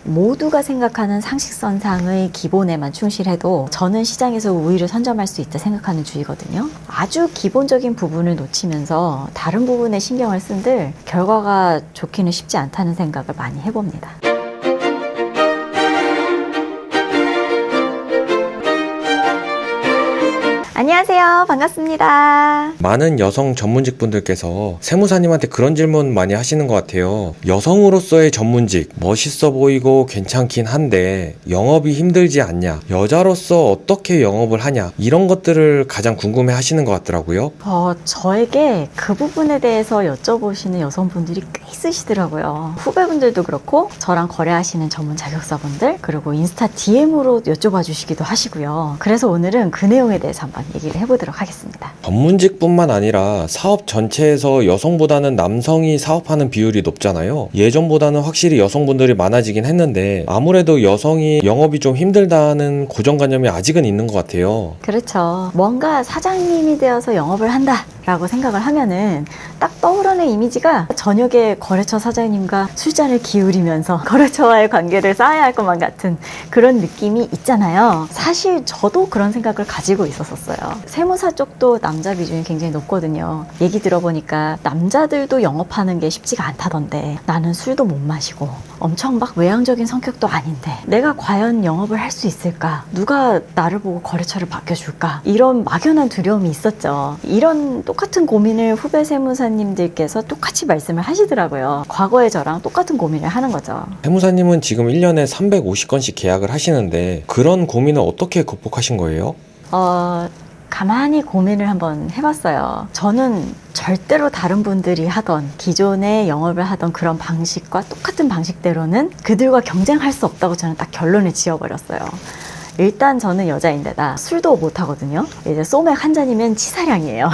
모두가 생각하는 상식선상의 기본에만 충실해도 저는 시장에서 우위를 선점할 수 있다 생각하는 주의거든요. 아주 기본적인 부분을 놓치면서 다른 부분에 신경을 쓴들 결과가 좋기는 쉽지 않다는 생각을 많이 해봅니다. 안녕하세요. 반갑습니다. 많은 여성 전문직 분들께서 세무사님한테 그런 질문 많이 하시는 것 같아요. 여성으로서의 전문직, 멋있어 보이고 괜찮긴 한데 영업이 힘들지 않냐? 여자로서 어떻게 영업을 하냐? 이런 것들을 가장 궁금해 하시는 것 같더라고요. 저에게 그 부분에 대해서 여쭤보시는 여성분들이 꽤 있으시더라고요. 후배분들도 그렇고 저랑 거래하시는 전문 자격사분들 그리고 인스타 DM으로 여쭤봐 주시기도 하시고요. 그래서 오늘은 그 내용에 대해서 한번 얘기를 해보도록 하겠습니다. 전문직뿐만 아니라 사업 전체에서 여성보다는 남성이 사업하는 비율이 높잖아요. 예전보다는 확실히 여성분들이 많아지긴 했는데 아무래도 여성이 영업이 좀 힘들다는 고정관념이 아직은 있는 것 같아요. 그렇죠. 뭔가 사장님이 되어서 영업을 한다 라고 생각을 하면은 딱 떠오르는 이미지가 저녁에 거래처 사장님과 술잔을 기울이면서 거래처와의 관계를 쌓아야 할 것만 같은 그런 느낌이 있잖아요. 사실 저도 그런 생각을 가지고 있었어요. 세무사 쪽도 남자 비중이 굉장히 높거든요. 얘기 들어보니까 남자들도 영업하는 게 쉽지가 않다던데 나는 술도 못 마시고 엄청 막 외향적인 성격도 아닌데 내가 과연 영업을 할 수 있을까? 누가 나를 보고 거래처를 맡겨줄까? 이런 막연한 두려움이 있었죠. 이런 똑같은 고민을 후배 세무사님들께서 똑같이 말씀을 하시더라고요. 과거에 저랑 똑같은 고민을 하는 거죠. 세무사님은 지금 1년에 350건씩 계약을 하시는데 그런 고민을 어떻게 극복하신 거예요? 가만히 고민을 한번 해봤어요. 저는 절대로 다른 분들이 하던 기존에 영업을 하던 그런 방식과 똑같은 방식대로는 그들과 경쟁할 수 없다고 저는 딱 결론을 지어버렸어요. 일단 저는 여자인데다 술도 못하거든요. 이제 소맥 한 잔이면 치사량이에요.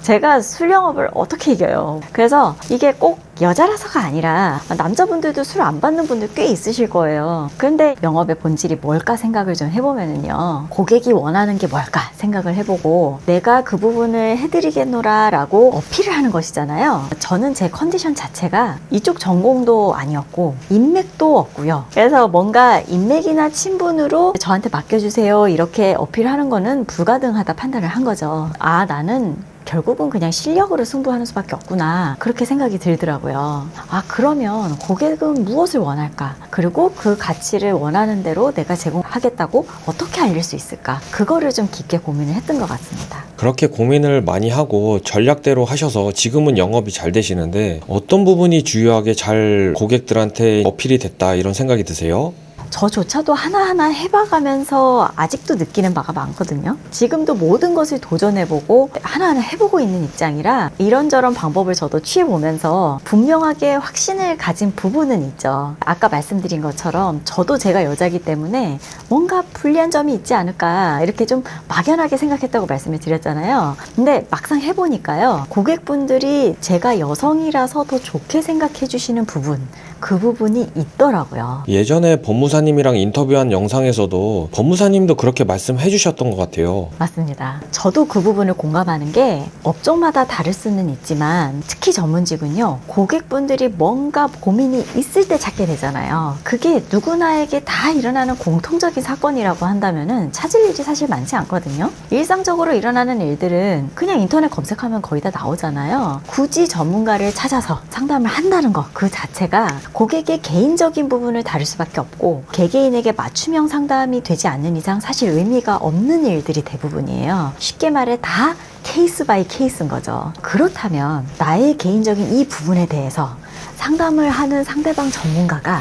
제가 술 영업을 어떻게 이겨요. 그래서 이게 꼭 여자라서가 아니라 남자분들도 술 안 받는 분들 꽤 있으실 거예요. 그런데 영업의 본질이 뭘까 생각을 좀 해보면은요, 고객이 원하는 게 뭘까 생각을 해보고 내가 그 부분을 해드리겠노라 라고 어필을 하는 것이잖아요. 저는 제 컨디션 자체가 이쪽 전공도 아니었고 인맥도 없고요. 그래서 뭔가 인맥이나 친분으로 저한테 맡겨주세요 이렇게 어필하는 거는 불가능하다 판단을 한 거죠. 나는 결국은 그냥 실력으로 승부하는 수밖에 없구나 그렇게 생각이 들더라고요. 그러면 고객은 무엇을 원할까? 그리고 그 가치를 원하는 대로 내가 제공하겠다고 어떻게 알릴 수 있을까? 그거를 좀 깊게 고민을 했던 것 같습니다. 그렇게 고민을 많이 하고 전략대로 하셔서 지금은 영업이 잘 되시는데 어떤 부분이 주요하게 잘 고객들한테 어필이 됐다 이런 생각이 드세요? 저조차도 하나하나 해봐가면서 아직도 느끼는 바가 많거든요. 지금도 모든 것을 도전해보고 하나하나 해보고 있는 입장이라 이런저런 방법을 저도 취해보면서 분명하게 확신을 가진 부분은 있죠. 아까 말씀드린 것처럼 저도 제가 여자이기 때문에 뭔가 불리한 점이 있지 않을까 이렇게 좀 막연하게 생각했다고 말씀을 드렸잖아요. 근데 막상 해보니까요, 고객분들이 제가 여성이라서 더 좋게 생각해 주시는 부분, 그 부분이 있더라고요. 예전에 법무사님이랑 인터뷰한 영상에서도 법무사님도 그렇게 말씀해 주셨던 것 같아요. 맞습니다. 저도 그 부분을 공감하는 게 업종마다 다를 수는 있지만 특히 전문직은요, 고객분들이 뭔가 고민이 있을 때 찾게 되잖아요. 그게 누구나에게 다 일어나는 공통적인 사건이라고 한다면은 찾을 일이 사실 많지 않거든요. 일상적으로 일어나는 일들은 그냥 인터넷 검색하면 거의 다 나오잖아요. 굳이 전문가를 찾아서 상담을 한다는 것 그 자체가 고객의 개인적인 부분을 다룰 수밖에 없고 개개인에게 맞춤형 상담이 되지 않는 이상 사실 의미가 없는 일들이 대부분이에요. 쉽게 말해 다 케이스 바이 케이스인 거죠. 그렇다면 나의 개인적인 이 부분에 대해서 상담을 하는 상대방 전문가가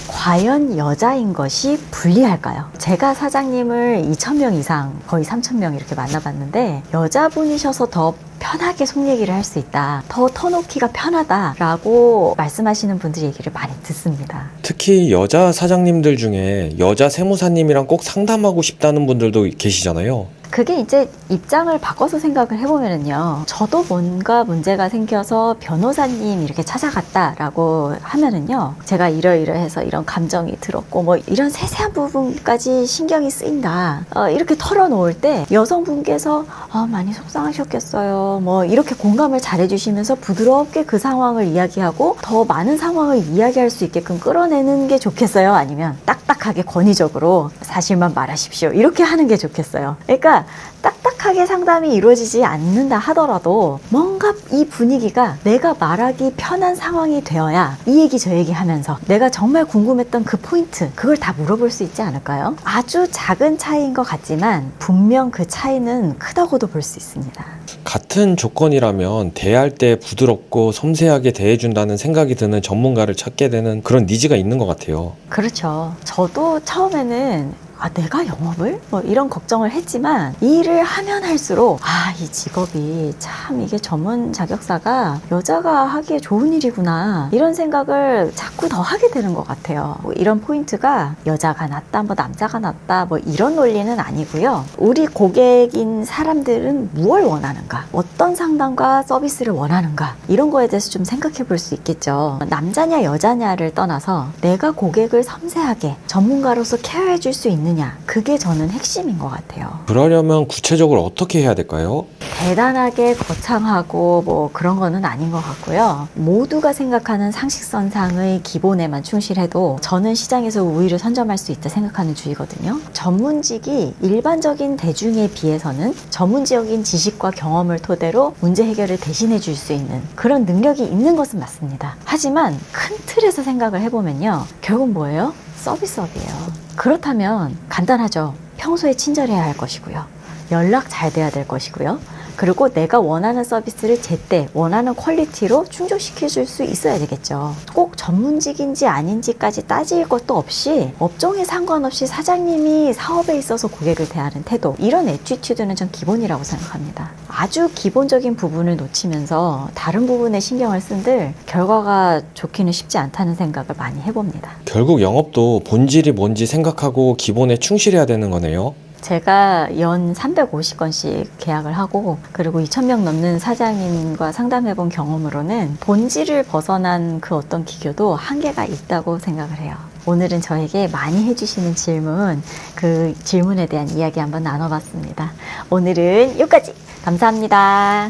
과연 여자인 것이 불리할까요? 제가 사장님을 2,000명 이상, 거의 3,000명 이렇게 만나봤는데 여자분이셔서 더 편하게 속 얘기를 할 수 있다, 더 터놓기가 편하다라고 말씀하시는 분들 얘기를 많이 듣습니다. 특히 여자 사장님들 중에 여자 세무사님이랑 꼭 상담하고 싶다는 분들도 계시잖아요. 그게 이제 입장을 바꿔서 생각을 해보면은요. 저도 뭔가 문제가 생겨서 변호사님 이렇게 찾아갔다라고 하면은요. 제가 이러이러해서 이런 감정이 들었고 뭐 이런 세세한 부분까지 신경이 쓰인다. 이렇게 털어놓을 때 여성분께서 많이 속상하셨겠어요. 뭐 이렇게 공감을 잘해주시면서 부드럽게 그 상황을 이야기하고 더 많은 상황을 이야기할 수 있게끔 끌어내는 게 좋겠어요? 아니면 딱딱하게 권위적으로 사실만 말하십시오. 이렇게 하는 게 좋겠어요. 그러니까 딱딱하게 상담이 이루어지지 않는다 하더라도 뭔가 이 분위기가 내가 말하기 편한 상황이 되어야 이 얘기 저 얘기 하면서 내가 정말 궁금했던 그 포인트 그걸 다 물어볼 수 있지 않을까요? 아주 작은 차이인 것 같지만 분명 그 차이는 크다고도 볼 수 있습니다. 같은 조건이라면 대할 때 부드럽고 섬세하게 대해준다는 생각이 드는 전문가를 찾게 되는 그런 니즈가 있는 것 같아요. 그렇죠. 저도 처음에는 내가 영업을? 뭐 이런 걱정을 했지만 이 일을 하면 할수록 이 직업이 참 이게 전문 자격사가 여자가 하기에 좋은 일이구나 이런 생각을 자꾸 더 하게 되는 것 같아요. 뭐 이런 포인트가 여자가 낫다 뭐 남자가 낫다 뭐 이런 논리는 아니고요. 우리 고객인 사람들은 무엇을 원하는가, 어떤 상담과 서비스를 원하는가 이런 거에 대해서 좀 생각해 볼 수 있겠죠. 남자냐 여자냐를 떠나서 내가 고객을 섬세하게 전문가로서 케어해 줄 수 있는 그게 저는 핵심인 것 같아요. 그러려면 구체적으로 어떻게 해야 될까요? 대단하게 거창하고 뭐 그런 거는 아닌 것 같고요. 모두가 생각하는 상식선상의 기본에만 충실해도 저는 시장에서 우위를 선점할 수 있다 생각하는 주의거든요. 전문직이 일반적인 대중에 비해서는 전문적인 지식과 경험을 토대로 문제 해결을 대신해 줄 수 있는 그런 능력이 있는 것은 맞습니다. 하지만 큰 틀에서 생각을 해보면요. 결국 뭐예요? 서비스업이에요. 그렇다면 간단하죠. 평소에 친절해야 할 것이고요. 연락 잘 돼야 될 것이고요. 그리고 내가 원하는 서비스를 제때 원하는 퀄리티로 충족시켜 줄 수 있어야 되겠죠. 꼭 전문직인지 아닌지까지 따질 것도 없이 업종에 상관없이 사장님이 사업에 있어서 고객을 대하는 태도 이런 애티튜드는 전 기본이라고 생각합니다. 아주 기본적인 부분을 놓치면서 다른 부분에 신경을 쓴들 결과가 좋기는 쉽지 않다는 생각을 많이 해봅니다. 결국 영업도 본질이 뭔지 생각하고 기본에 충실해야 되는 거네요. 제가 연 350건씩 계약을 하고 그리고 2,000명 넘는 사장님과 상담해본 경험으로는 본질을 벗어난 그 어떤 기교도 한계가 있다고 생각을 해요. 오늘은 저에게 많이 해주시는 질문, 그 질문에 대한 이야기 한번 나눠봤습니다. 오늘은 여기까지! 감사합니다.